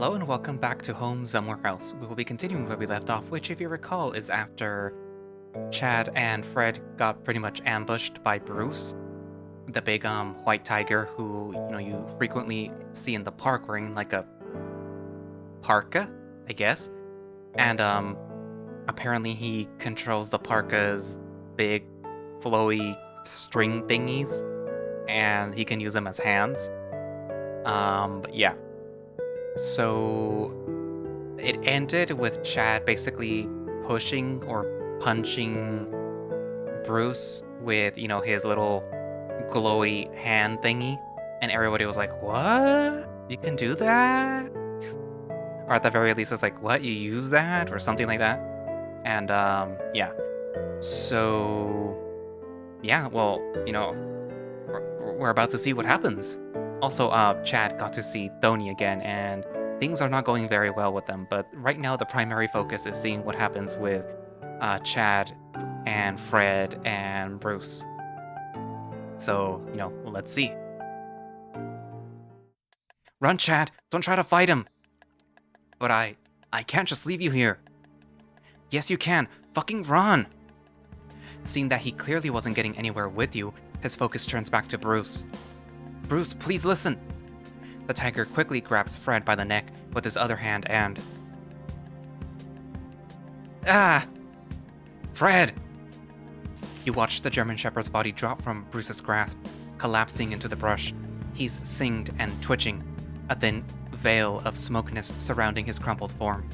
Hello and welcome back to home Zomewhere Else. We will be continuing where we left off, which, if you recall, is after Chad and Fred got pretty much ambushed by Bruce, the big white tiger who you frequently see in the park wearing like a parka, I guess. And apparently he controls the parka's big flowy string thingies, and he can use them as hands. But yeah. So it ended with Chad basically pushing or punching Bruce with, his little glowy hand thingy. And everybody was like, what? You can do that? Or at the very least, it's like, what? You use that? Or something like that. And, yeah. So, yeah, well, we're about to see what happens. Also, Chad got to see Thony again, and things are not going very well with them. But right now, the primary focus is seeing what happens with Chad and Fred and Bruce. So, let's see. Run, Chad! Don't try to fight him! But I can't just leave you here. Yes, you can. Fucking run! Seeing that he clearly wasn't getting anywhere with you, his focus turns back to Bruce. Bruce, please listen! The tiger quickly grabs Fred by the neck with his other hand and... Ah! Fred! You watch the German Shepherd's body drop from Bruce's grasp, collapsing into the brush. He's singed and twitching, a thin veil of smokiness surrounding his crumpled form.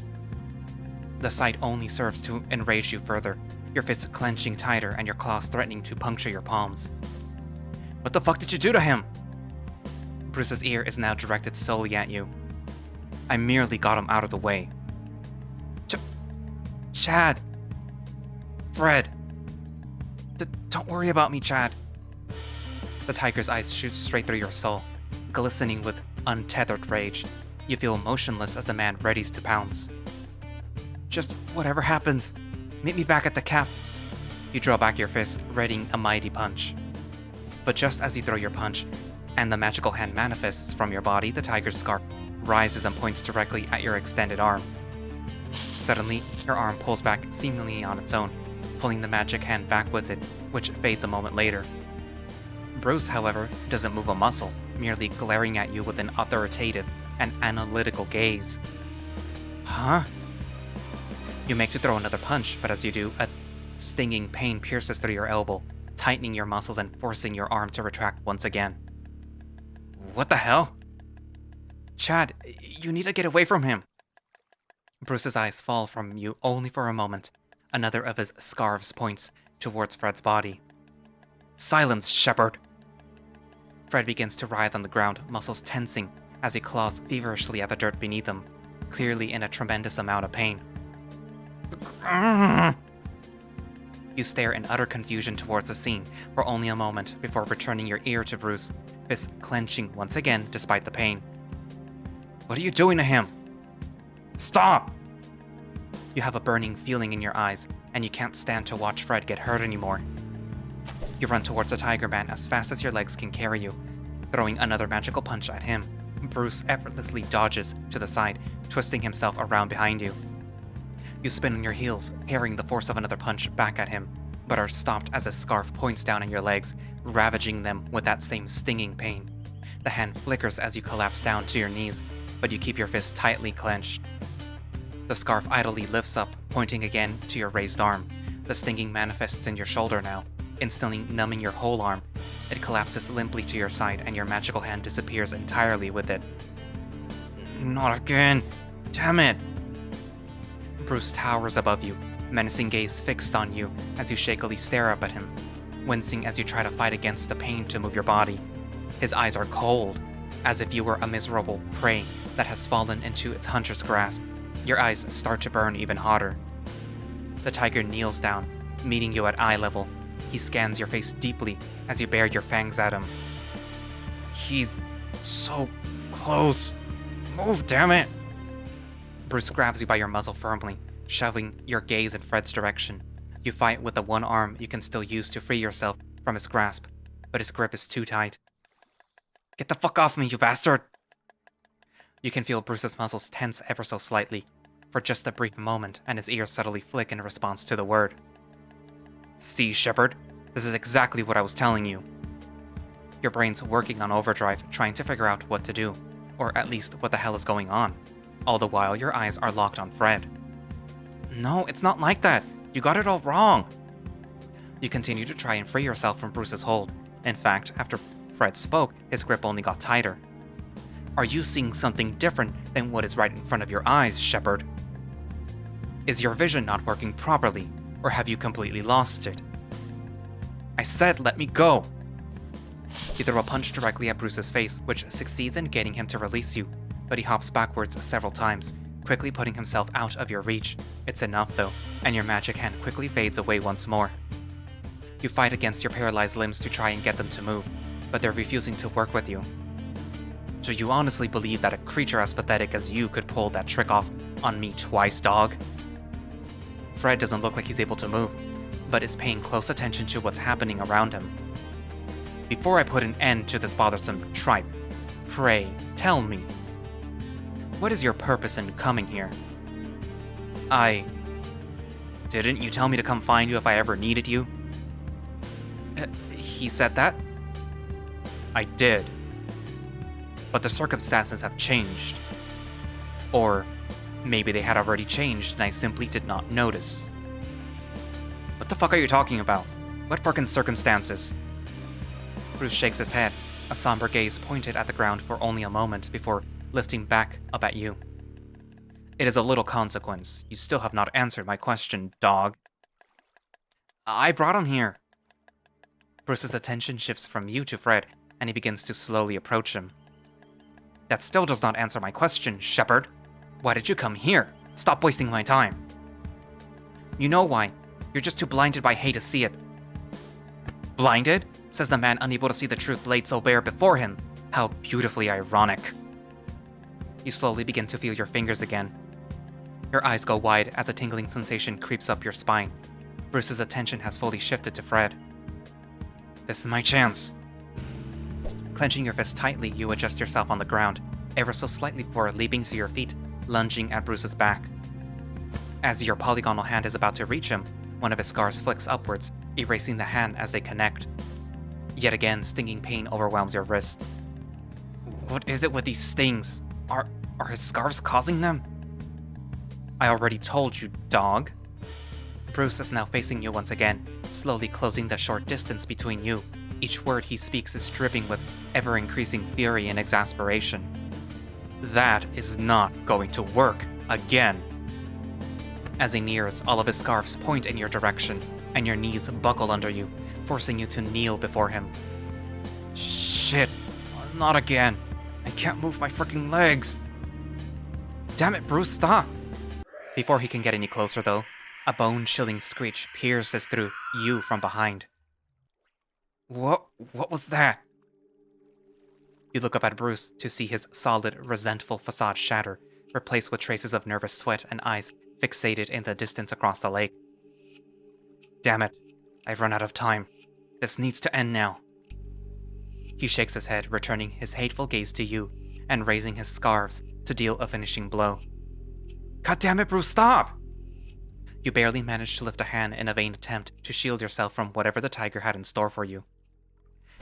The sight only serves to enrage you further, your fists clenching tighter and your claws threatening to puncture your palms. What the fuck did you do to him? Bruce's ear is now directed solely at you. I merely got him out of the way. Chad! Fred! Don't worry about me, Chad. The tiger's eyes shoot straight through your soul, glistening with untethered rage. You feel motionless as the man readies to pounce. Just whatever happens, meet me back at the cap. You draw back your fist, readying a mighty punch. But just as you throw your punch, and the magical hand manifests from your body, the tiger's scarf rises and points directly at your extended arm. Suddenly, your arm pulls back seemingly on its own, pulling the magic hand back with it, which fades a moment later. Bruce, however, doesn't move a muscle, merely glaring at you with an authoritative and analytical gaze. Huh? You make to throw another punch, but as you do, a stinging pain pierces through your elbow, tightening your muscles and forcing your arm to retract once again. What the hell? Chad, you need to get away from him. Bruce's eyes fall from you only for a moment. Another of his scarves points towards Fred's body. Silence, Shepherd! Fred begins to writhe on the ground, muscles tensing as he claws feverishly at the dirt beneath him, clearly in a tremendous amount of pain. You stare in utter confusion towards the scene for only a moment before returning your ear to Bruce, fists clenching once again despite the pain. What are you doing to him? Stop! You have a burning feeling in your eyes, and you can't stand to watch Fred get hurt anymore. You run towards the tiger man as fast as your legs can carry you, throwing another magical punch at him. Bruce effortlessly dodges to the side, twisting himself around behind you. You spin on your heels, parrying the force of another punch back at him, but are stopped as a scarf points down on your legs, ravaging them with that same stinging pain. The hand flickers as you collapse down to your knees, but you keep your fist tightly clenched. The scarf idly lifts up, pointing again to your raised arm. The stinging manifests in your shoulder now, instantly numbing your whole arm. It collapses limply to your side, and your magical hand disappears entirely with it. Not again! Damn it! Bruce towers above you, menacing gaze fixed on you as you shakily stare up at him, wincing as you try to fight against the pain to move your body. His eyes are cold, as if you were a miserable prey that has fallen into its hunter's grasp. Your eyes start to burn even hotter. The tiger kneels down, meeting you at eye level. He scans your face deeply as you bare your fangs at him. He's so close. Move, damn it! Bruce grabs you by your muzzle firmly, shoving your gaze in Fred's direction. You fight with the one arm you can still use to free yourself from his grasp, but his grip is too tight. Get the fuck off me, you bastard! You can feel Bruce's muscles tense ever so slightly, for just a brief moment, and his ears subtly flick in response to the word. See, Shepard, this is exactly what I was telling you. Your brain's working on overdrive, trying to figure out what to do, or at least what the hell is going on. All the while, your eyes are locked on Fred. No, it's not like that. You got it all wrong. You continue to try and free yourself from Bruce's hold. In fact, after Fred spoke, his grip only got tighter. Are you seeing something different than what is right in front of your eyes, Shepard? Is your vision not working properly, or have you completely lost it? I said let me go! You throw a punch directly at Bruce's face, which succeeds in getting him to release you, but he hops backwards several times, quickly putting himself out of your reach. It's enough though, and your magic hand quickly fades away once more. You fight against your paralyzed limbs to try and get them to move, but they're refusing to work with you. So you honestly believe that a creature as pathetic as you could pull that trick off on me twice, dog? Fred doesn't look like he's able to move, but is paying close attention to what's happening around him. Before I put an end to this bothersome tripe, pray, tell me, what is your purpose in coming here? Didn't you tell me to come find you if I ever needed you? He said that? I did. But the circumstances have changed. Or maybe they had already changed and I simply did not notice. What the fuck are you talking about? What fucking circumstances? Bruce shakes his head, a somber gaze pointed at the ground for only a moment before lifting back up at you. It is of little consequence. You still have not answered my question, dog. I brought him here. Bruce's attention shifts from you to Fred, and he begins to slowly approach him. That still does not answer my question, Shepard. Why did you come here? Stop wasting my time. You know why. You're just too blinded by hate to see it. Blinded? Says the man unable to see the truth laid so bare before him. How beautifully ironic. You slowly begin to feel your fingers again. Your eyes go wide as a tingling sensation creeps up your spine. Bruce's attention has fully shifted to Fred. This is my chance. Clenching your fist tightly, you adjust yourself on the ground, ever so slightly before leaping to your feet, lunging at Bruce's back. As your polygonal hand is about to reach him, one of his scars flicks upwards, erasing the hand as they connect. Yet again, stinging pain overwhelms your wrist. What is it with these stings? Are his scarves causing them? I already told you, dog. Bruce is now facing you once again, slowly closing the short distance between you. Each word he speaks is dripping with ever-increasing fury and exasperation. That is not going to work again. As he nears, all of his scarves point in your direction, and your knees buckle under you, forcing you to kneel before him. Shit, not again. I can't move my freaking legs. Damn it, Bruce, stop! Before he can get any closer, though, a bone-chilling screech pierces through you from behind. What was that? You look up at Bruce to see his solid, resentful facade shatter, replaced with traces of nervous sweat and eyes fixated in the distance across the lake. Damn it, I've run out of time. This needs to end now. He shakes his head, returning his hateful gaze to you, and raising his scarves to deal a finishing blow. God damn it, Bruce, stop! You barely manage to lift a hand in a vain attempt to shield yourself from whatever the tiger had in store for you.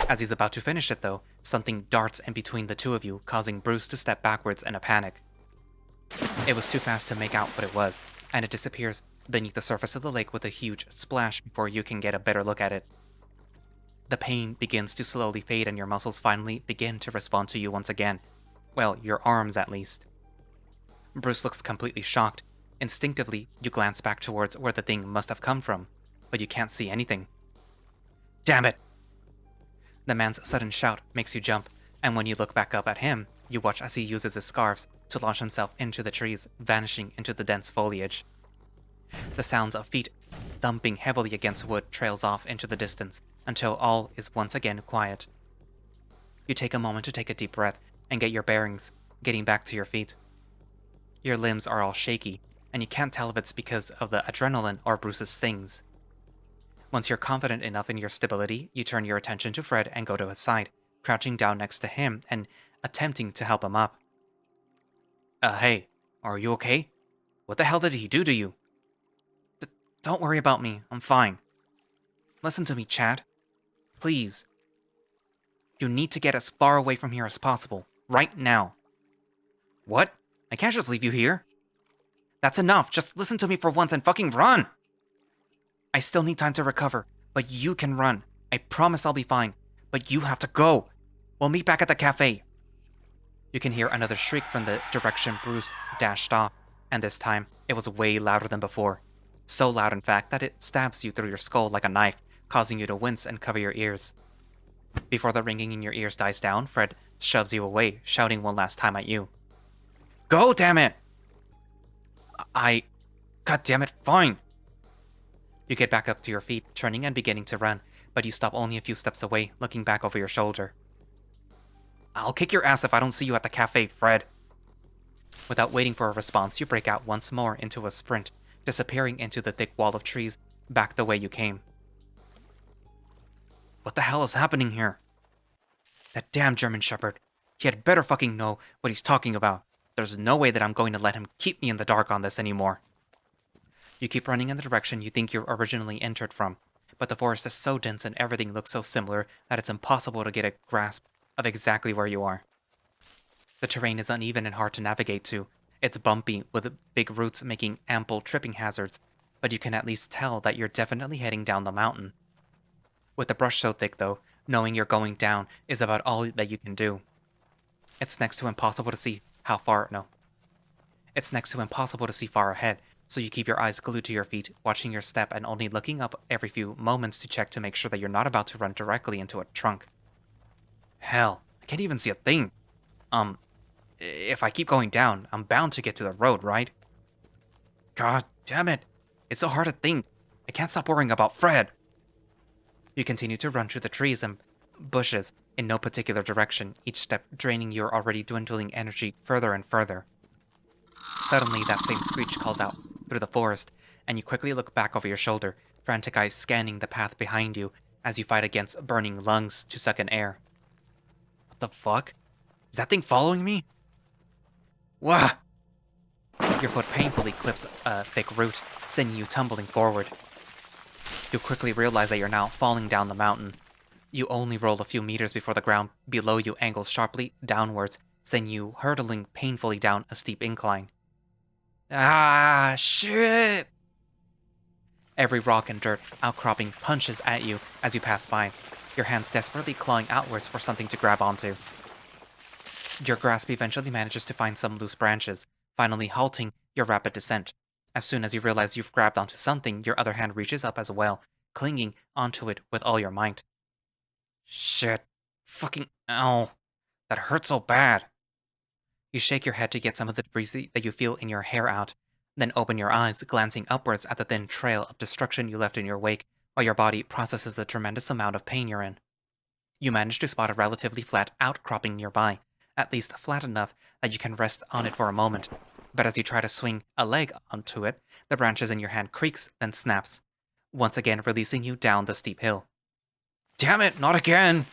As he's about to finish it, though, something darts in between the two of you, causing Bruce to step backwards in a panic. It was too fast to make out what it was, and it disappears beneath the surface of the lake with a huge splash before you can get a better look at it. The pain begins to slowly fade and your muscles finally begin to respond to you once again. Well, your arms at least. Bruce looks completely shocked. Instinctively, you glance back towards where the thing must have come from, but you can't see anything. Damn it! The man's sudden shout makes you jump, and when you look back up at him, you watch as he uses his scarves to launch himself into the trees, vanishing into the dense foliage. The sounds of feet thumping heavily against wood trails off into the distance until all is once again quiet. You take a moment to take a deep breath and get your bearings, getting back to your feet. Your limbs are all shaky, and you can't tell if it's because of the adrenaline or Bruce's stings. Once you're confident enough in your stability, you turn your attention to Fred and go to his side, crouching down next to him and attempting to help him up. Hey, are you okay? What the hell did he do to you? Don't worry about me, I'm fine. Listen to me, Chad. Please. You need to get as far away from here as possible, right now. What? I can't just leave you here. That's enough, just listen to me for once and fucking run! I still need time to recover, but you can run. I promise I'll be fine, but you have to go. We'll meet back at the cafe. You can hear another shriek from the direction Bruce dashed off, and this time, it was way louder than before. So loud, in fact, that it stabs you through your skull like a knife, causing you to wince and cover your ears. Before the ringing in your ears dies down, Fred shoves you away, shouting one last time at you. Go, damn it! God damn it, fine! You get back up to your feet, turning and beginning to run, but you stop only a few steps away, looking back over your shoulder. I'll kick your ass if I don't see you at the cafe, Fred. Without waiting for a response, you break out once more into a sprint, disappearing into the thick wall of trees, back the way you came. What the hell is happening here? That damn German Shepherd. He had better fucking know what he's talking about. There's no way that I'm going to let him keep me in the dark on this anymore. You keep running in the direction you think you originally entered from, but the forest is so dense and everything looks so similar that it's impossible to get a grasp of exactly where you are. The terrain is uneven and hard to navigate to. It's bumpy, with big roots making ample tripping hazards, but you can at least tell that you're definitely heading down the mountain. With the brush so thick, though, knowing you're going down is about all that you can do. It's next to impossible to see far ahead, so you keep your eyes glued to your feet, watching your step and only looking up every few moments to check to make sure that you're not about to run directly into a trunk. Hell, I can't even see a thing. If I keep going down, I'm bound to get to the road, right? God damn it. It's so hard to think. I can't stop worrying about Fred. You continue to run through the trees and bushes in no particular direction, each step draining your already dwindling energy further and further. Suddenly, that same screech calls out through the forest, and you quickly look back over your shoulder, frantic eyes scanning the path behind you as you fight against burning lungs to suck in air. What the fuck? Is that thing following me? Wah! Your foot painfully clips a thick root, sending you tumbling forward. You quickly realize that you're now falling down the mountain. You only roll a few meters before the ground below you angles sharply downwards, sending you hurtling painfully down a steep incline. Ah, shit! Every rock and dirt outcropping punches at you as you pass by, your hands desperately clawing outwards for something to grab onto. Your grasp eventually manages to find some loose branches, finally halting your rapid descent. As soon as you realize you've grabbed onto something, your other hand reaches up as well, clinging onto it with all your might. Shit. Fucking ow. That hurts so bad. You shake your head to get some of the debris that you feel in your hair out, then open your eyes, glancing upwards at the thin trail of destruction you left in your wake, while your body processes the tremendous amount of pain you're in. You manage to spot a relatively flat outcropping nearby, at least flat enough that you can rest on it for a moment, but as you try to swing a leg onto it, the branches in your hand creaks, then snaps, once again releasing you down the steep hill. Damn it, not again!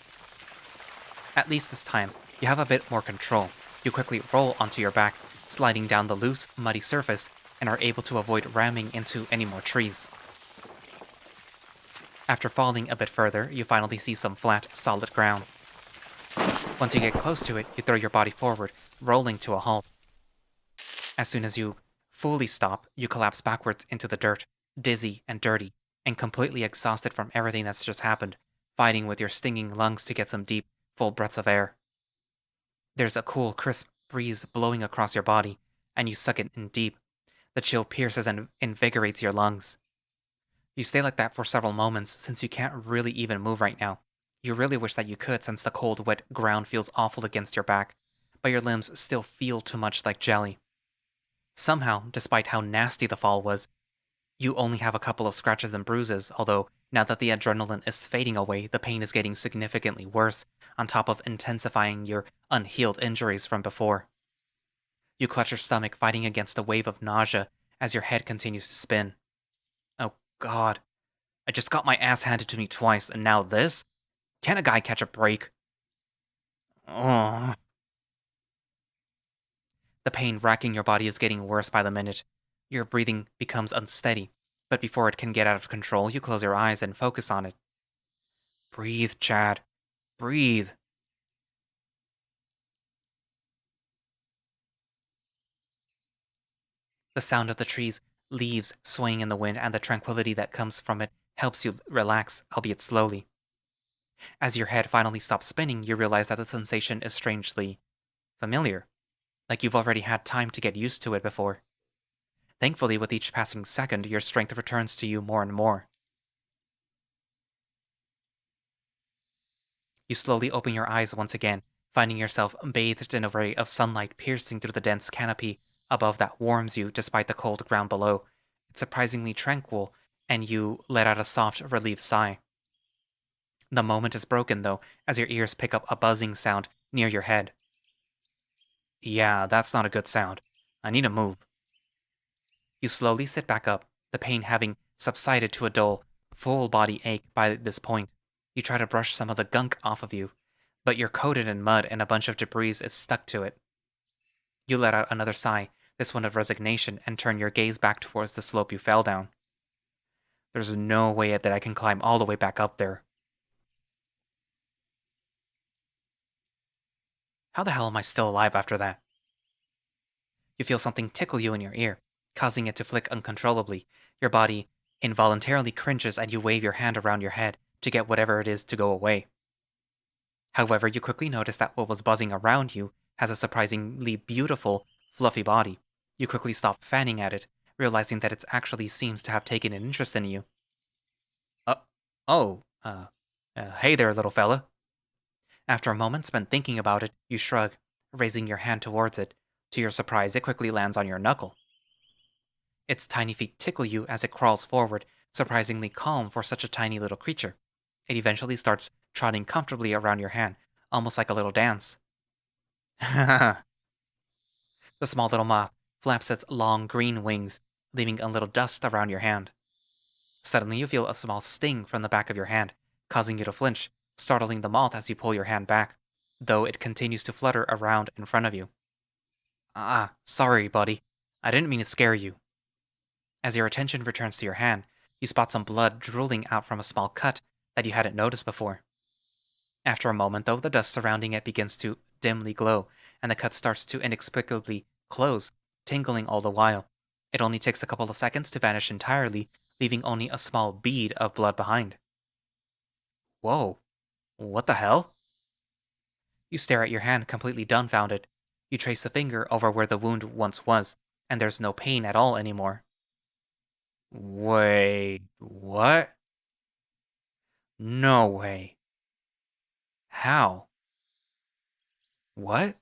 At least this time, you have a bit more control. You quickly roll onto your back, sliding down the loose, muddy surface, and are able to avoid ramming into any more trees. After falling a bit further, you finally see some flat, solid ground. Once you get close to it, you throw your body forward, rolling to a halt. As soon as you fully stop, you collapse backwards into the dirt, dizzy and dirty, and completely exhausted from everything that's just happened, fighting with your stinging lungs to get some deep, full breaths of air. There's a cool, crisp breeze blowing across your body, and you suck it in deep. The chill pierces and invigorates your lungs. You stay like that for several moments, since you can't really even move right now. You really wish that you could, since the cold, wet ground feels awful against your back, but your limbs still feel too much like jelly. Somehow, despite how nasty the fall was, you only have a couple of scratches and bruises, although now that the adrenaline is fading away, the pain is getting significantly worse, on top of intensifying your unhealed injuries from before. You clutch your stomach, fighting against a wave of nausea as your head continues to spin. Oh god. I just got my ass handed to me twice, and now this? Can't a guy catch a break? Oh. The pain racking your body is getting worse by the minute. Your breathing becomes unsteady, but before it can get out of control, you close your eyes and focus on it. Breathe, Chad. Breathe. The sound of the trees, leaves swaying in the wind, and the tranquility that comes from it helps you relax, albeit slowly. As your head finally stops spinning, you realize that the sensation is strangely familiar, like you've already had time to get used to it before. Thankfully, with each passing second, your strength returns to you more and more. You slowly open your eyes once again, finding yourself bathed in a ray of sunlight piercing through the dense canopy above that warms you despite the cold ground below. It's surprisingly tranquil, and you let out a soft, relieved sigh. The moment is broken, though, as your ears pick up a buzzing sound near your head. Yeah, that's not a good sound. I need to move. You slowly sit back up, the pain having subsided to a dull, full body ache by this point. You try to brush some of the gunk off of you, but you're coated in mud and a bunch of debris is stuck to it. You let out another sigh, this one of resignation, and turn your gaze back towards the slope you fell down. There's no way that I can climb all the way back up there. How the hell am I still alive after that? You feel something tickle you in your ear, causing it to flick uncontrollably. Your body involuntarily cringes and you wave your hand around your head to get whatever it is to go away. However, you quickly notice that what was buzzing around you has a surprisingly beautiful, fluffy body. You quickly stop fanning at it, realizing that it actually seems to have taken an interest in you. Uh, hey there, little fella. After a moment spent thinking about it, you shrug, raising your hand towards it. To your surprise, it quickly lands on your knuckle. Its tiny feet tickle you as it crawls forward, surprisingly calm for such a tiny little creature. It eventually starts trotting comfortably around your hand, almost like a little dance. The small little moth flaps its long green wings, leaving a little dust around your hand. Suddenly, you feel a small sting from the back of your hand, causing you to flinch, startling the moth as you pull your hand back, though it continues to flutter around in front of you. Sorry, buddy. I didn't mean to scare you. As your attention returns to your hand, you spot some blood drooling out from a small cut that you hadn't noticed before. After a moment, though, the dust surrounding it begins to dimly glow, and the cut starts to inexplicably close, tingling all the while. It only takes a couple of seconds to vanish entirely, leaving only a small bead of blood behind. Whoa, what the hell? You stare at your hand, completely dumbfounded. You trace the finger over where the wound once was, and there's no pain at all anymore. Wait, what? No way. How? What?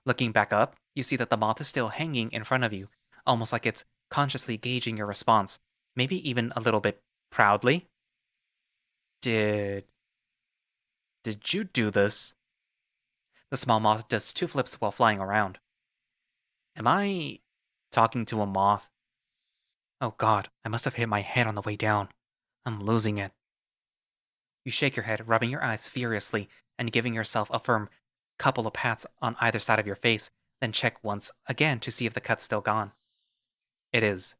Looking back up, you see that the moth is still hanging in front of you, almost like it's consciously gauging your response, maybe even a little bit proudly. Did you do this? The small moth does 2 flips while flying around. Am I talking to a moth? Oh god, I must have hit my head on the way down. I'm losing it. You shake your head, rubbing your eyes furiously, and giving yourself a firm couple of pats on either side of your face, then check once again to see if the cut's still gone. It is.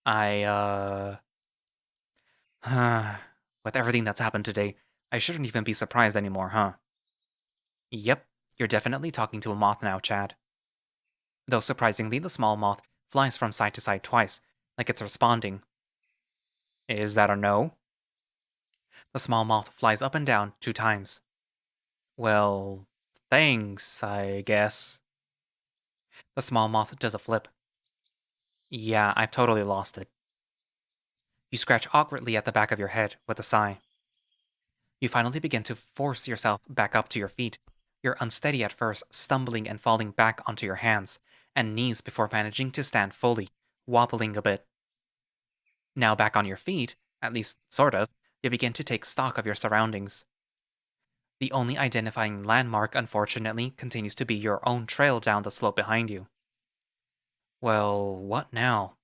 With everything that's happened today, I shouldn't even be surprised anymore, huh? Yep, you're definitely talking to a moth now, Chad. Though surprisingly, the small moth flies from side to side twice, like it's responding. Is that a no? The small moth flies up and down 2 times. Well, thanks, I guess. The small moth does a flip. Yeah, I've totally lost it. You scratch awkwardly at the back of your head with a sigh. You finally begin to force yourself back up to your feet. You're unsteady at first, stumbling and falling back onto your hands and knees before managing to stand fully, wobbling a bit. Now back on your feet, at least sort of, you begin to take stock of your surroundings. The only identifying landmark, unfortunately, continues to be your own trail down the slope behind you. Well, what now?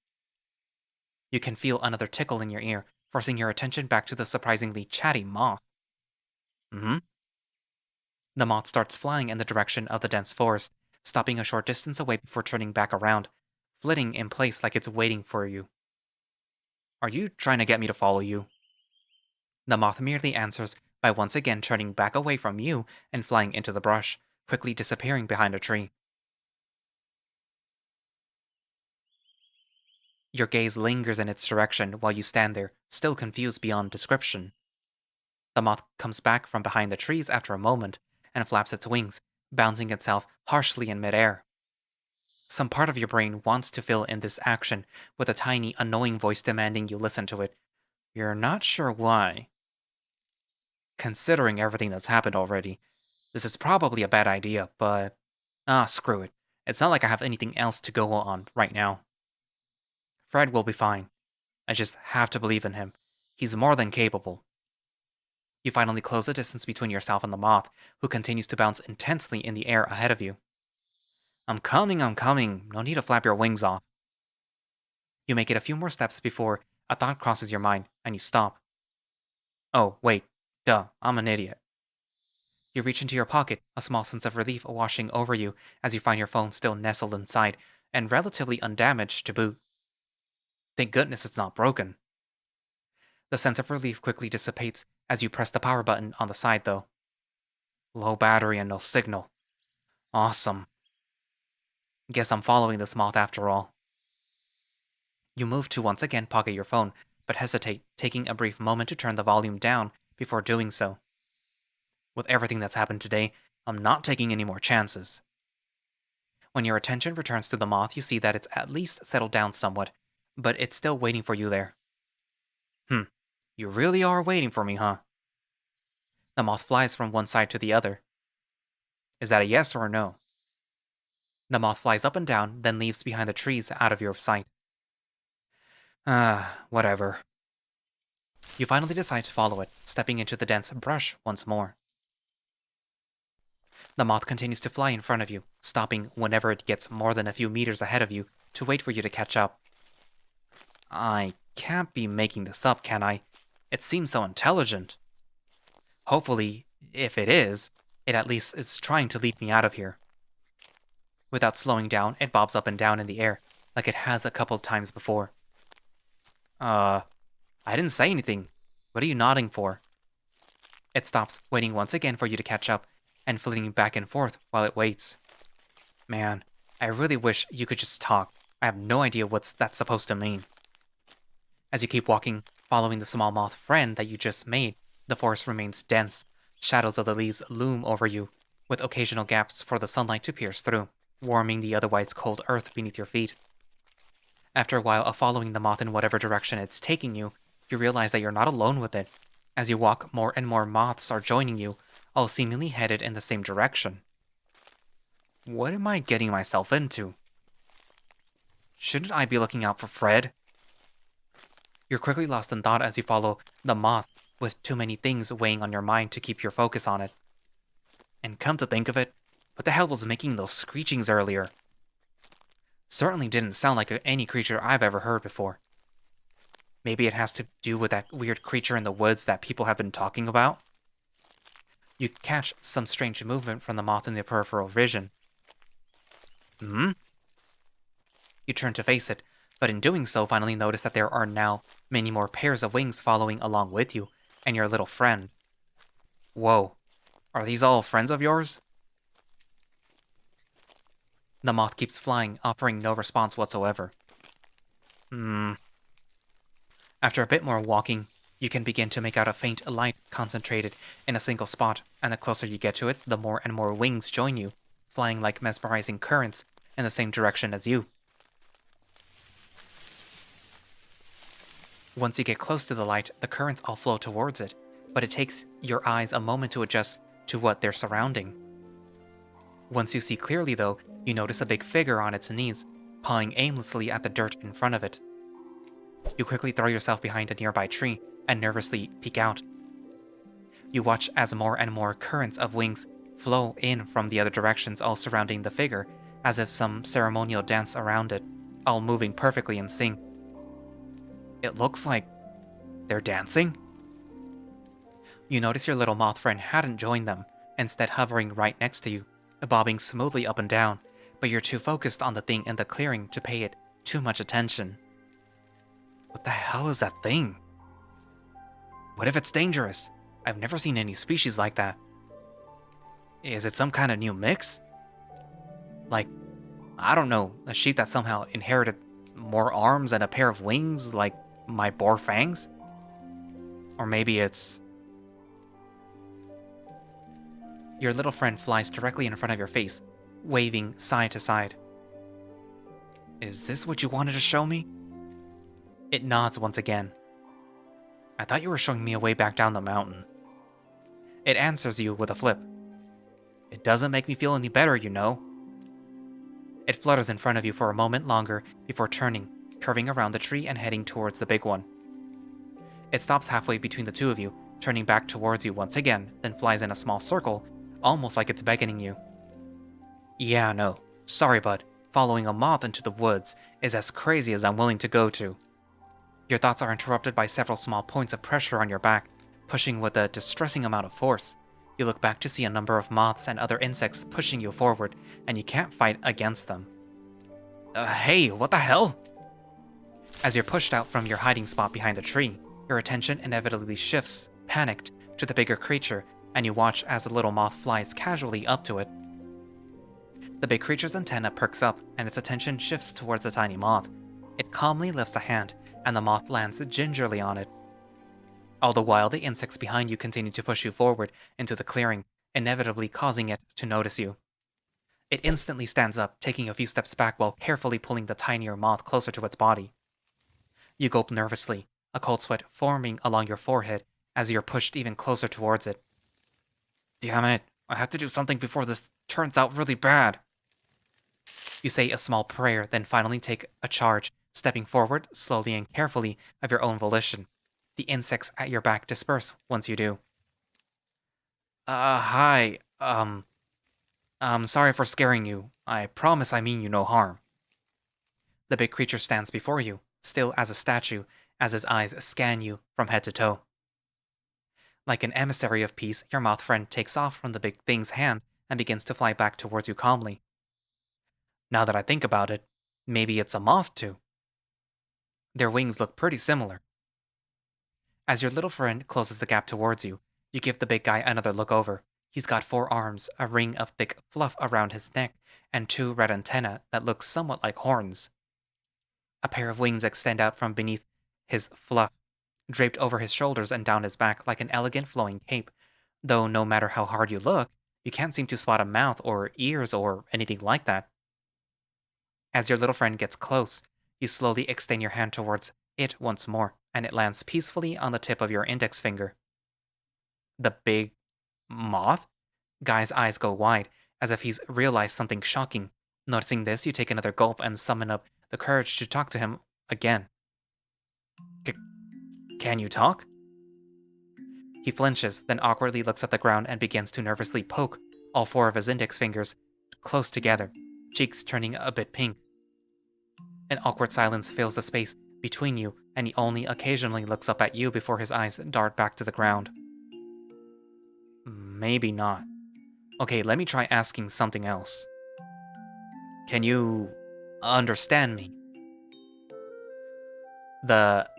You can feel another tickle in your ear, forcing your attention back to the surprisingly chatty moth. Hmm? The moth starts flying in the direction of the dense forest, stopping a short distance away before turning back around, flitting in place like it's waiting for you. Are you trying to get me to follow you? The moth merely answers by once again turning back away from you and flying into the brush, quickly disappearing behind a tree. Your gaze lingers in its direction while you stand there, still confused beyond description. The moth comes back from behind the trees after a moment and flaps its wings, bouncing itself harshly in midair. Some part of your brain wants to fill in this action with a tiny, annoying voice demanding you listen to it. You're not sure why. Considering everything that's happened already, this is probably a bad idea, but... screw it. It's not like I have anything else to go on right now. Fred will be fine. I just have to believe in him. He's more than capable. You finally close the distance between yourself and the moth, who continues to bounce intensely in the air ahead of you. I'm coming. No need to flap your wings off. You make it a few more steps before a thought crosses your mind, and you stop. Oh, wait. Duh, I'm an idiot. You reach into your pocket, a small sense of relief washing over you as you find your phone still nestled inside, and relatively undamaged to boot. Thank goodness it's not broken. The sense of relief quickly dissipates as you press the power button on the side, though. Low battery and no signal. Awesome. Guess I'm following this moth after all. You move to once again pocket your phone, but hesitate, taking a brief moment to turn the volume down before doing so. With everything that's happened today, I'm not taking any more chances. When your attention returns to the moth, you see that it's at least settled down somewhat, but it's still waiting for you there. You really are waiting for me, huh? The moth flies from one side to the other. Is that a yes or a no? The moth flies up and down, then leaves behind the trees out of your sight. Whatever. You finally decide to follow it, stepping into the dense brush once more. The moth continues to fly in front of you, stopping whenever it gets more than a few meters ahead of you to wait for you to catch up. I can't be making this up, can I? It seems so intelligent. Hopefully, if it is, it at least is trying to lead me out of here. Without slowing down, it bobs up and down in the air, like it has a couple times before. I didn't say anything. What are you nodding for? It stops, waiting once again for you to catch up, and flitting back and forth while it waits. Man, I really wish you could just talk. I have no idea what that's supposed to mean. As you keep walking, following the small moth friend that you just made, the forest remains dense. Shadows of the leaves loom over you, with occasional gaps for the sunlight to pierce through, warming the otherwise cold earth beneath your feet. After a while of following the moth in whatever direction it's taking you, you realize that you're not alone with it. As you walk, more and more moths are joining you, all seemingly headed in the same direction. What am I getting myself into? Shouldn't I be looking out for Fred? You're quickly lost in thought as you follow the moth, with too many things weighing on your mind to keep your focus on it. And come to think of it, what the hell was making those screechings earlier? Certainly didn't sound like any creature I've ever heard before. Maybe it has to do with that weird creature in the woods that people have been talking about? You catch some strange movement from the moth in your peripheral vision. You turn to face it, but in doing so finally notice that there are now many more pairs of wings following along with you, and your little friend. Whoa, are these all friends of yours? The moth keeps flying, offering no response whatsoever. After a bit more walking, you can begin to make out a faint light concentrated in a single spot, and the closer you get to it, the more and more wings join you, flying like mesmerizing currents in the same direction as you. Once you get close to the light, the currents all flow towards it, but it takes your eyes a moment to adjust to what they're surrounding. Once you see clearly, though, you notice a big figure on its knees, pawing aimlessly at the dirt in front of it. You quickly throw yourself behind a nearby tree and nervously peek out. You watch as more and more currents of wings flow in from the other directions, all surrounding the figure, as if some ceremonial dance around it, all moving perfectly in sync. It looks like they're dancing? You notice your little moth friend hadn't joined them, instead hovering right next to you, bobbing smoothly up and down, but you're too focused on the thing in the clearing to pay it too much attention. What the hell is that thing? What if it's dangerous? I've never seen any species like that. Is it some kind of new mix? Like, I don't know, a sheep that somehow inherited more arms and a pair of wings like my boar fangs? Or maybe it's... Your little friend flies directly in front of your face, waving side to side. Is this what you wanted to show me? It nods once again. I thought you were showing me a way back down the mountain. It answers you with a flip. It doesn't make me feel any better, you know. It flutters in front of you for a moment longer before turning, curving around the tree and heading towards the big one. It stops halfway between the two of you, turning back towards you once again, then flies in a small circle, almost like it's beckoning you. Yeah, no. Sorry, bud. Following a moth into the woods is as crazy as I'm willing to go to. Your thoughts are interrupted by several small points of pressure on your back, pushing with a distressing amount of force. You look back to see a number of moths and other insects pushing you forward, and you can't fight against them. Hey, what the hell? As you're pushed out from your hiding spot behind the tree, your attention inevitably shifts, panicked, to the bigger creature, and you watch as the little moth flies casually up to it. The big creature's antenna perks up, and its attention shifts towards the tiny moth. It calmly lifts a hand, and the moth lands gingerly on it. All the while, the insects behind you continue to push you forward into the clearing, inevitably causing it to notice you. It instantly stands up, taking a few steps back while carefully pulling the tinier moth closer to its body. You gulp nervously, a cold sweat forming along your forehead as you're pushed even closer towards it. Damn it, I have to do something before this turns out really bad. You say a small prayer, then finally take a charge, stepping forward slowly and carefully of your own volition. The insects at your back disperse once you do. Hi, I'm sorry for scaring you. I promise I mean you no harm. The big creature stands before you, still as a statue, as his eyes scan you from head to toe. Like an emissary of peace, your moth friend takes off from the big thing's hand and begins to fly back towards you calmly. Now that I think about it, maybe it's a moth too. Their wings look pretty similar. As your little friend closes the gap towards you, you give the big guy another look over. He's got 4 arms, a ring of thick fluff around his neck, and 2 red antennae that look somewhat like horns. A pair of wings extend out from beneath his fluff, draped over his shoulders and down his back like an elegant flowing cape, though no matter how hard you look, you can't seem to spot a mouth or ears or anything like that. As your little friend gets close, you slowly extend your hand towards it once more, and it lands peacefully on the tip of your index finger. The big moth? Guy's eyes go wide, as if he's realized something shocking. Noticing this, you take another gulp and summon up the courage to talk to him again. Can you talk? He flinches, then awkwardly looks at the ground and begins to nervously poke all 4 of his index fingers close together, cheeks turning a bit pink. An awkward silence fills the space between you, and he only occasionally looks up at you before his eyes dart back to the ground. Maybe not. Okay, let me try asking something else. Can you understand me?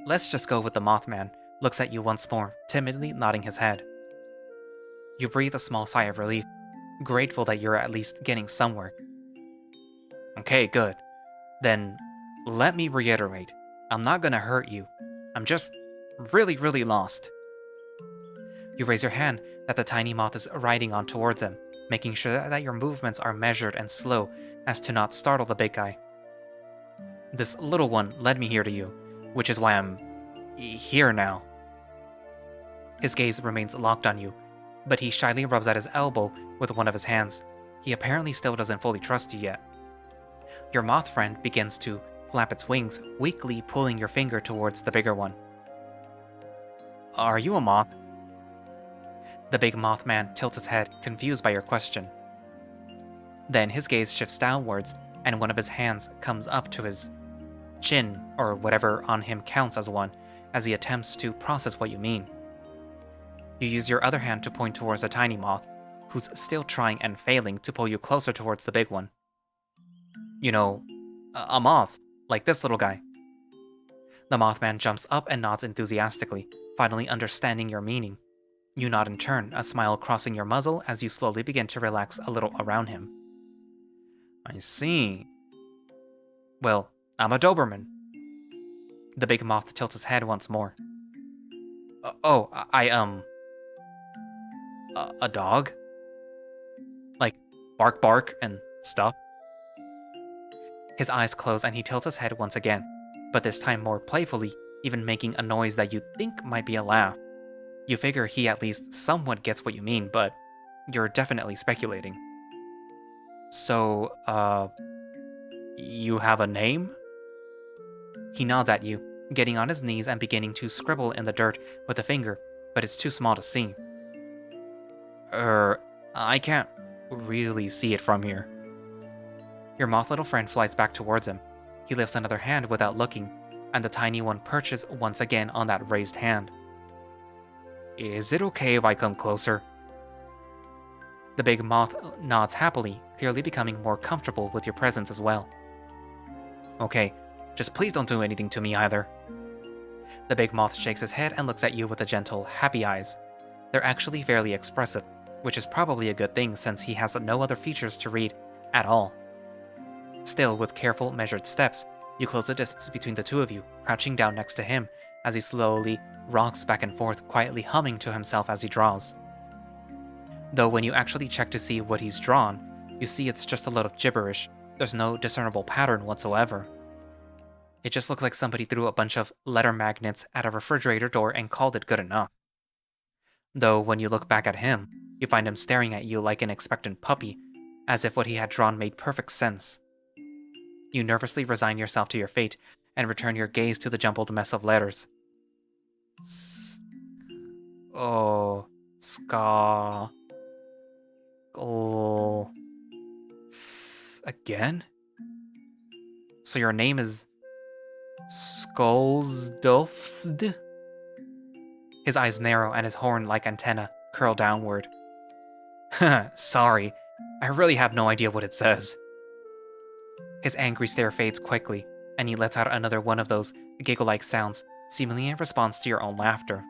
Let's just go with the Mothman looks at you once more, timidly nodding his head. You breathe a small sigh of relief, grateful that you're at least getting somewhere. Okay, good. Then, let me reiterate. I'm not gonna hurt you. I'm just really, really lost. You raise your hand that the tiny moth is riding on towards him, making sure that your movements are measured and slow as to not startle the big guy. This little one led me here to you, which is why I'm here now. His gaze remains locked on you, but he shyly rubs at his elbow with one of his hands. He apparently still doesn't fully trust you yet. Your moth friend begins to flap its wings, weakly pulling your finger towards the bigger one. Are you a moth? The big Mothman tilts his head, confused by your question. Then his gaze shifts downwards, and one of his hands comes up to his chin, or whatever on him counts as one, as he attempts to process what you mean. You use your other hand to point towards a tiny moth, who's still trying and failing to pull you closer towards the big one. You know, a moth, like this little guy. The Mothman jumps up and nods enthusiastically, finally understanding your meaning. You nod in turn, a smile crossing your muzzle as you slowly begin to relax a little around him. I see. Well, I'm a Doberman. The big moth tilts his head once more. Oh, a dog? Like, bark bark and stuff? His eyes close and he tilts his head once again, but this time more playfully, even making a noise that you think might be a laugh. You figure he at least somewhat gets what you mean, but you're definitely speculating. So, you have a name? He nods at you, getting on his knees and beginning to scribble in the dirt with a finger, but it's too small to see. I can't really see it from here. Your moth little friend flies back towards him. He lifts another hand without looking, and the tiny one perches once again on that raised hand. Is it okay if I come closer? The big moth nods happily, clearly becoming more comfortable with your presence as well. Okay, just please don't do anything to me either. The big moth shakes his head and looks at you with a gentle, happy eyes. They're actually fairly expressive, which is probably a good thing since he has no other features to read at all. Still, with careful, measured steps, you close the distance between the two of you, crouching down next to him as he slowly rocks back and forth, quietly humming to himself as he draws. Though when you actually check to see what he's drawn, you see it's just a lot of gibberish. There's no discernible pattern whatsoever. It just looks like somebody threw a bunch of letter magnets at a refrigerator door and called it good enough. Though when you look back at him, you find him staring at you like an expectant puppy, as if what he had drawn made perfect sense. You nervously resign yourself to your fate and return your gaze to the jumbled mess of letters. Ska... Again? So your name is... Skolsdolfsd? His eyes narrow and his horn-like antenna curl downward. Sorry, I really have no idea what it says. His angry stare fades quickly, and he lets out another one of those giggle-like sounds, seemingly in response to your own laughter.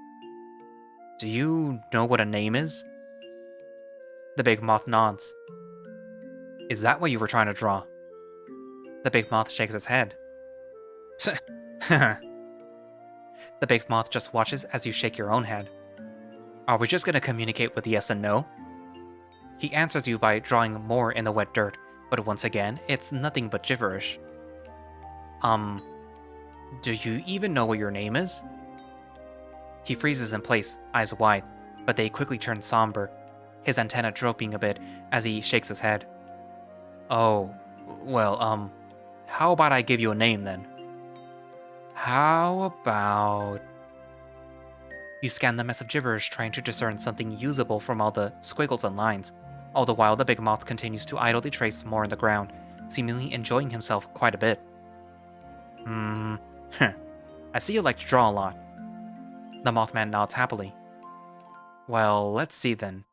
Do you know what a name is? The big moth nods. Is that what you were trying to draw? The big moth shakes his head. The big moth just watches as you shake your own head. Are we just gonna communicate with yes and no? He answers you by drawing more in the wet dirt, but once again, it's nothing but gibberish. Do you even know what your name is? He freezes in place, eyes wide, but they quickly turn somber, his antenna drooping a bit as he shakes his head. Oh, well, how about I give you a name then? How about... You scan the mess of gibberish trying to discern something usable from all the squiggles and lines, all the while the big moth continues to idly trace more in the ground, seemingly enjoying himself quite a bit. I see you like to draw a lot. The Mothman nods happily. Well, let's see then.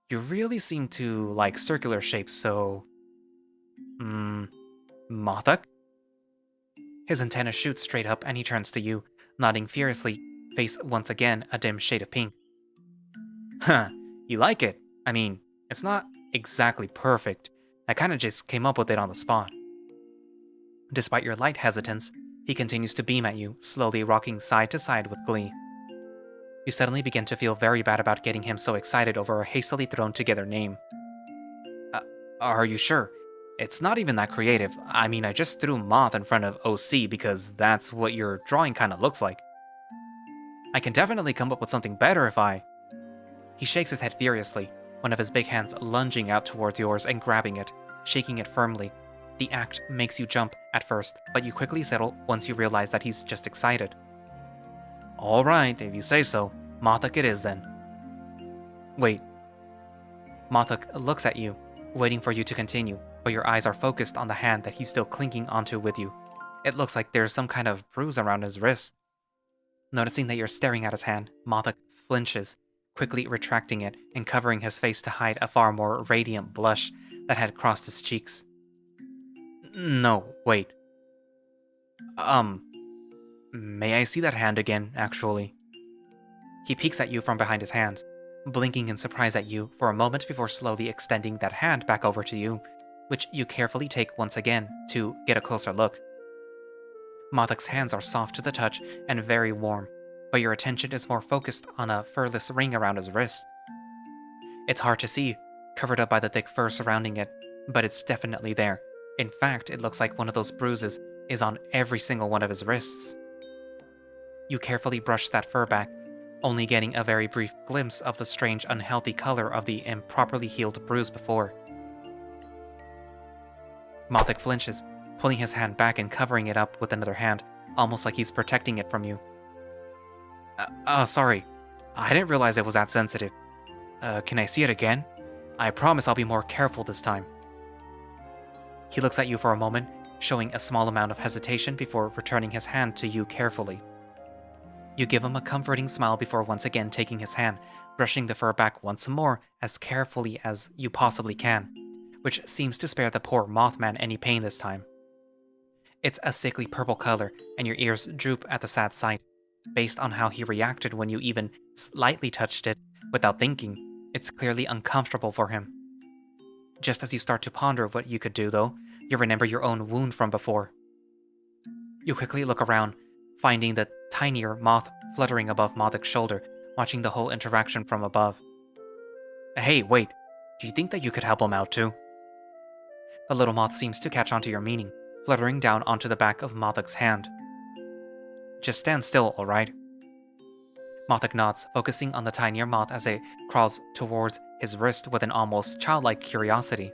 You really seem to like circular shapes, so... Mothoc? His antenna shoots straight up and he turns to you, nodding furiously, face once again a dim shade of pink. Huh, you like it? I mean, it's not exactly perfect. I kinda just came up with it on the spot. Despite your light hesitance, he continues to beam at you, slowly rocking side to side with glee. You suddenly begin to feel very bad about getting him so excited over a hastily thrown together name. Are you sure? It's not even that creative. I mean, I just threw moth in front of OC because that's what your drawing kinda looks like. I can definitely come up with something better if I... He shakes his head furiously, one of his big hands lunging out towards yours and grabbing it, shaking it firmly. The act makes you jump at first, but you quickly settle once you realize that he's just excited. Alright, if you say so. Mothoc it is then. Wait. Mothoc looks at you, waiting for you to continue, but your eyes are focused on the hand that he's still clinging onto with you. It looks like there's some kind of bruise around his wrist. Noticing that you're staring at his hand, Mothoc flinches, quickly retracting it and covering his face to hide a far more radiant blush that had crossed his cheeks. No, wait. May I see that hand again, actually? He peeks at you from behind his hands, blinking in surprise at you for a moment before slowly extending that hand back over to you, which you carefully take once again to get a closer look. Mothoc's hands are soft to the touch and very warm, but your attention is more focused on a furless ring around his wrist. It's hard to see, covered up by the thick fur surrounding it, but it's definitely there. In fact, it looks like one of those bruises is on every single one of his wrists. You carefully brush that fur back, only getting a very brief glimpse of the strange, unhealthy color of the improperly healed bruise before. Mothoc flinches, pulling his hand back and covering it up with another hand, almost like he's protecting it from you. Sorry. I didn't realize it was that sensitive. Can I see it again? I promise I'll be more careful this time. He looks at you for a moment, showing a small amount of hesitation before returning his hand to you carefully. You give him a comforting smile before once again taking his hand, brushing the fur back once more as carefully as you possibly can, which seems to spare the poor Mothman any pain this time. It's a sickly purple color, and your ears droop at the sad sight. Based on how he reacted when you even slightly touched it without thinking, it's clearly uncomfortable for him. Just as you start to ponder what you could do, though, you remember your own wound from before. You quickly look around, finding the tinier moth fluttering above Mothoc's shoulder, watching the whole interaction from above. Hey, wait, do you think that you could help him out too? The little moth seems to catch on to your meaning, fluttering down onto the back of Mothoc's hand. Just stand still, alright? Mothoc nods, focusing on the tinier moth as it crawls towards his wrist with an almost childlike curiosity.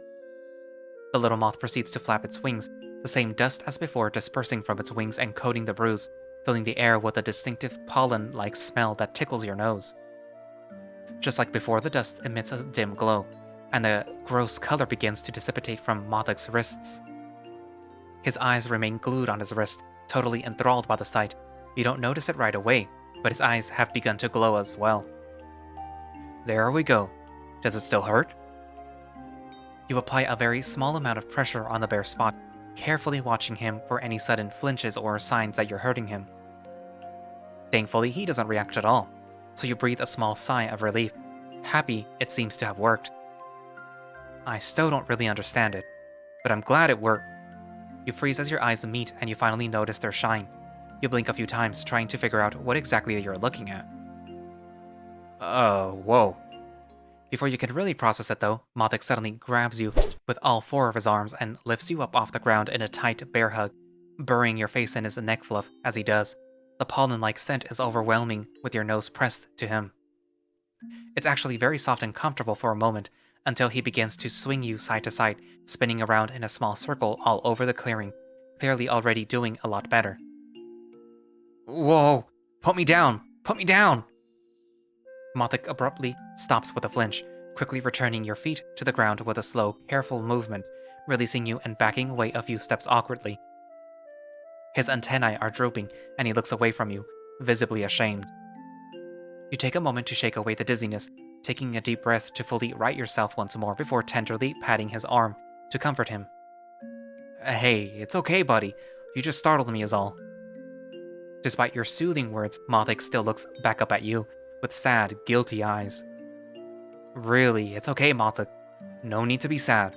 The little moth proceeds to flap its wings, the same dust as before dispersing from its wings and coating the bruise, filling the air with a distinctive pollen-like smell that tickles your nose. Just like before, the dust emits a dim glow, and the gross color begins to dissipate from Mothoc's wrists. His eyes remain glued on his wrist, totally enthralled by the sight. You don't notice it right away, but his eyes have begun to glow as well. There we go. Does it still hurt? You apply a very small amount of pressure on the bare spot, carefully watching him for any sudden flinches or signs that you're hurting him. Thankfully, he doesn't react at all, so you breathe a small sigh of relief, happy it seems to have worked. I still don't really understand it, but I'm glad it worked. You freeze as your eyes meet and you finally notice their shine. You blink a few times, trying to figure out what exactly you're looking at. Whoa. Before you can really process it though, Mothoc suddenly grabs you with all four of his arms and lifts you up off the ground in a tight bear hug, burying your face in his neck fluff as he does. The pollen-like scent is overwhelming with your nose pressed to him. It's actually very soft and comfortable for a moment, until he begins to swing you side to side, spinning around in a small circle all over the clearing, clearly already doing a lot better. Whoa! Put me down! Put me down! Mothoc abruptly stops with a flinch, quickly returning your feet to the ground with a slow, careful movement, releasing you and backing away a few steps awkwardly. His antennae are drooping, and he looks away from you, visibly ashamed. You take a moment to shake away the dizziness, taking a deep breath to fully right yourself once more before tenderly patting his arm to comfort him. Hey, it's okay, buddy. You just startled me is all. Despite your soothing words, Mothoc still looks back up at you, with sad, guilty eyes. Really, it's okay, Mothoc. No need to be sad.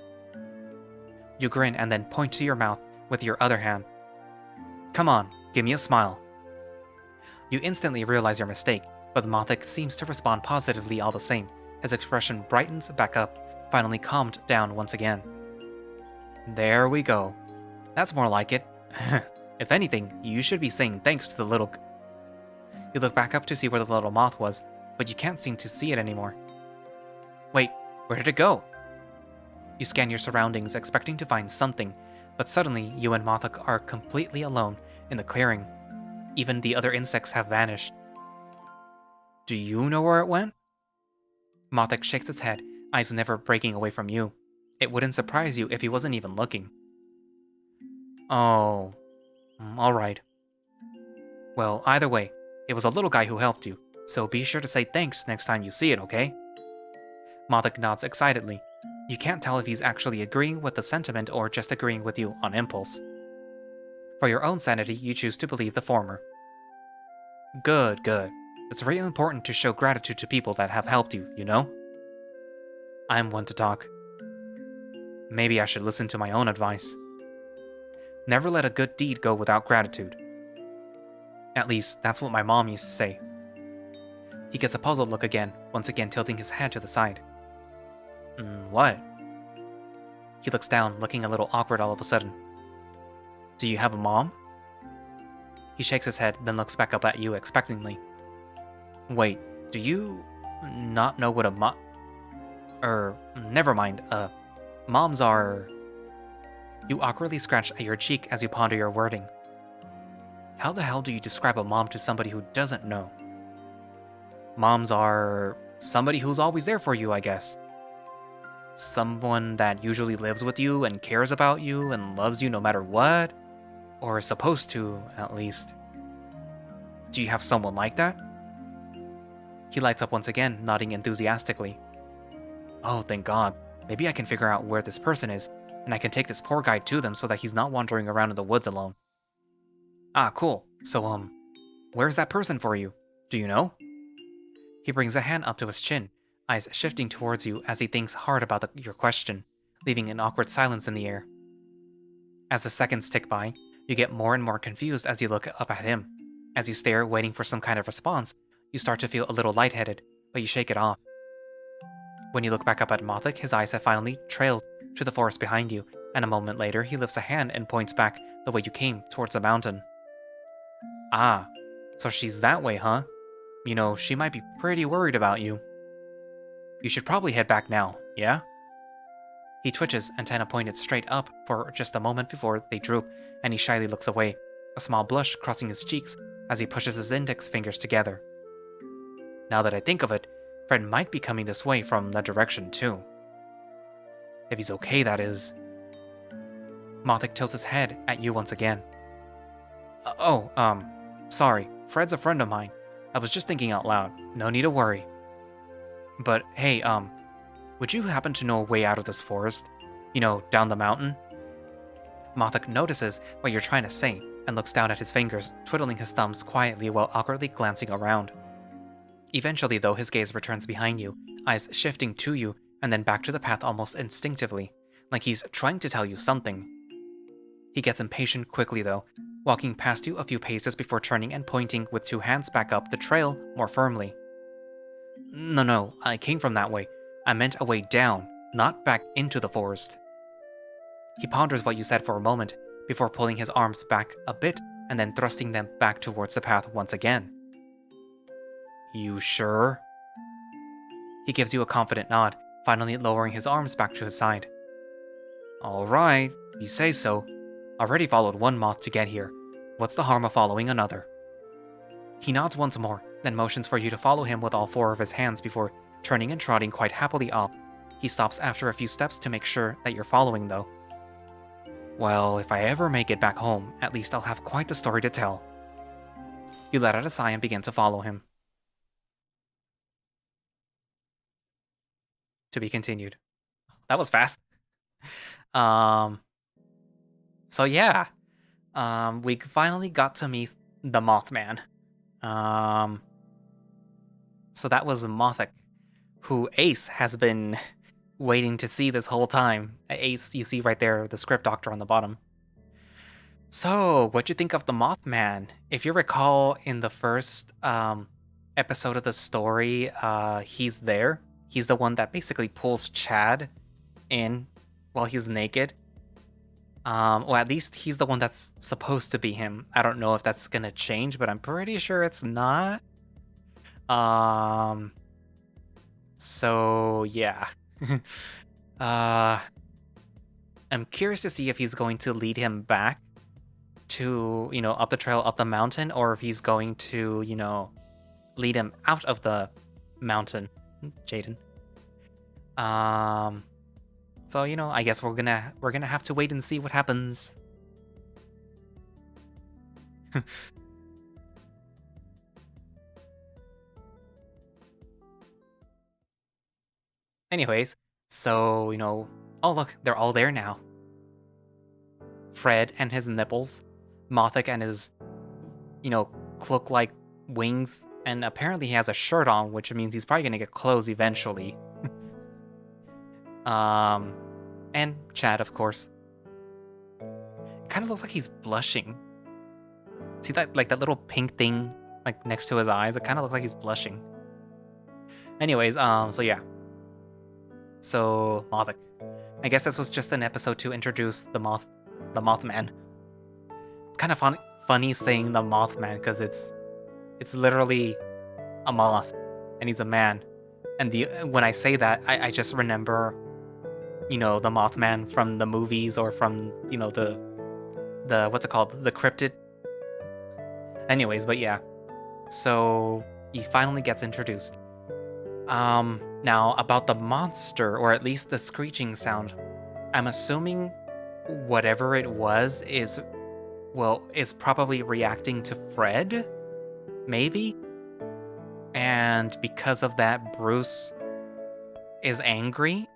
You grin and then point to your mouth with your other hand. Come on, give me a smile. You instantly realize your mistake, but Mothoc seems to respond positively all the same. His expression brightens back up, finally calmed down once again. There we go. That's more like it. If anything, you should be saying thanks to the little... You look back up to see where the little moth was, but you can't seem to see it anymore. Wait, where did it go? You scan your surroundings, expecting to find something, but suddenly you and Mothoc are completely alone in the clearing. Even the other insects have vanished. Do you know where it went? Mothoc shakes its head, eyes never breaking away from you. It wouldn't surprise you if he wasn't even looking. Oh, alright. Well, either way, it was a little guy who helped you, so be sure to say thanks next time you see it, okay? Mothoc nods excitedly. You can't tell if he's actually agreeing with the sentiment or just agreeing with you on impulse. For your own sanity, you choose to believe the former. Good, good. It's really important to show gratitude to people that have helped you, you know? I'm one to talk. Maybe I should listen to my own advice. Never let a good deed go without gratitude. At least, that's what my mom used to say. He gets a puzzled look again, once again tilting his head to the side. What? He looks down, looking a little awkward all of a sudden. Do you have a mom? He shakes his head, then looks back up at you expectantly. Wait, do you not know what a never mind, moms are... You awkwardly scratch at your cheek as you ponder your wording. How the hell do you describe a mom to somebody who doesn't know? Moms are... somebody who's always there for you, I guess. Someone that usually lives with you and cares about you and loves you no matter what. Or is supposed to, at least. Do you have someone like that? He lights up once again, nodding enthusiastically. Oh, thank God. Maybe I can figure out where this person is, and I can take this poor guy to them so that he's not wandering around in the woods alone. Ah, cool. So, where's that person for you? Do you know? He brings a hand up to his chin, eyes shifting towards you as he thinks hard about your question, leaving an awkward silence in the air. As the seconds tick by, you get more and more confused as you look up at him. As you stare, waiting for some kind of response, you start to feel a little lightheaded, but you shake it off. When you look back up at Mothoc, his eyes have finally trailed to the forest behind you, and a moment later he lifts a hand and points back the way you came, towards the mountain. Ah, so she's that way, huh? You know, she might be pretty worried about you. You should probably head back now, yeah? He twitches, antenna pointed straight up for just a moment before they droop, and he shyly looks away, a small blush crossing his cheeks as he pushes his index fingers together. Now that I think of it, Fred might be coming this way from that direction too. If he's okay, that is. Mothoc tilts his head at you once again. Sorry, Fred's a friend of mine. I was just thinking out loud. No need to worry. But hey, would you happen to know a way out of this forest? You know, down the mountain? Mothoc notices what you're trying to say and looks down at his fingers, twiddling his thumbs quietly while awkwardly glancing around. Eventually, though, his gaze returns behind you, eyes shifting to you and then back to the path almost instinctively, like he's trying to tell you something. He gets impatient quickly, though, walking past you a few paces before turning and pointing with two hands back up the trail more firmly. No, I came from that way. I meant a way down, not back into the forest. He ponders what you said for a moment, before pulling his arms back a bit and then thrusting them back towards the path once again. You sure? He gives you a confident nod, finally lowering his arms back to his side. Alright, if you say so. Already followed one moth to get here. What's the harm of following another? He nods once more, then motions for you to follow him with all four of his hands before turning and trotting quite happily off. He stops after a few steps to make sure that you're following, though. Well, if I ever make it back home, at least I'll have quite the story to tell. You let out a sigh and begin to follow him. To be continued. That was fast. So yeah. We finally got to meet the Mothman. So that was Mothoc, who Ace has been waiting to see this whole time. Ace, you see right there, the script doctor on the bottom. So, what'd you think of the Mothman? If you recall in the first episode of the story, he's there. He's the one that basically pulls Chad in while he's naked. Well, at least he's the one that's supposed to be him. I don't know if that's gonna change, but I'm pretty sure it's not. So yeah. I'm curious to see if he's going to lead him back to, up the trail, up the mountain, or if he's going to, lead him out of the mountain. Jaden. So, I guess we're gonna have to wait and see what happens. Anyways, So, oh look, they're all there now. Fred and his nipples, Mothoc and his, cloak-like wings, and apparently he has a shirt on, which means he's probably gonna get clothes eventually. And Chad, of course. It kind of looks like he's blushing. See that, like that little pink thing, like next to his eyes? It kind of looks like he's blushing. Anyways, so yeah. So Mothoc. I guess this was just an episode to introduce the Mothman. It's kind of funny saying the Mothman because it's literally a moth, and he's a man. And when I say that, I just remember, the Mothman from the movies or from the what's it called, the cryptid. Anyways, but yeah, so he finally gets introduced. Now about the monster, or at least the screeching sound, I'm assuming whatever it was is probably reacting to Fred, maybe? And because of that, Bruce is angry?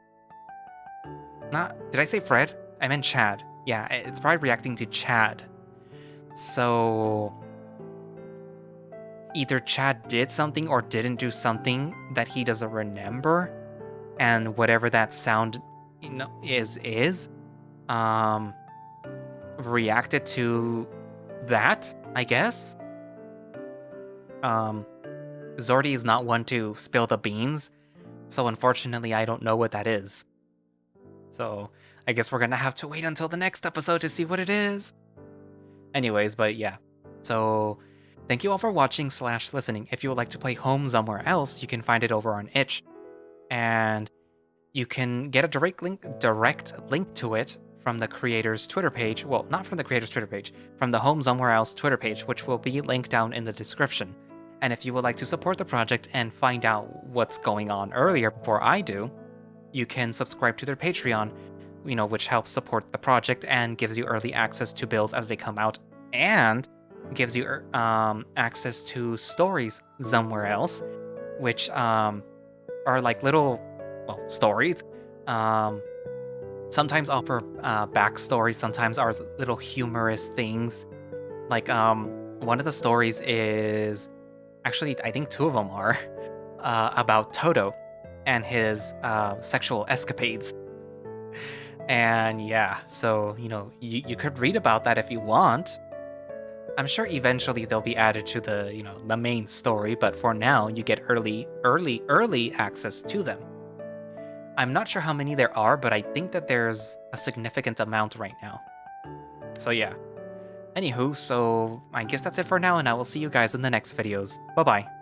Did I say Fred? I meant Chad. Yeah, it's probably reacting to Chad. So either Chad did something or didn't do something that he doesn't remember, and whatever that sound is reacted to that, I guess. Zordy is not one to spill the beans, so unfortunately I don't know what that is. So I guess we're gonna have to wait until the next episode to see what it is. Anyways, but yeah. So thank you all for watching / listening. If you would like to play Home Somewhere Else, you can find it over on itch. And you can get a direct link to it from the creator's Twitter page. Well, not from the creator's Twitter page, from the Home Somewhere Else Twitter page, which will be linked down in the description. And if you would like to support the project and find out what's going on earlier before I do, you can subscribe to their Patreon, which helps support the project and gives you early access to builds as they come out, and gives you access to stories somewhere else, which are like little, stories. Sometimes offer backstories, sometimes are little humorous things. Like one of the stories is, actually I think 2 of them are, about Toto and his sexual escapades. And yeah, so you could read about that if you want. I'm sure eventually they'll be added to the the main story, but for now you get early access to them. I'm not sure how many there are, but I think that there's a significant amount right now. So yeah. Anywho, so I guess that's it for now, and I will see you guys in the next videos. Bye bye.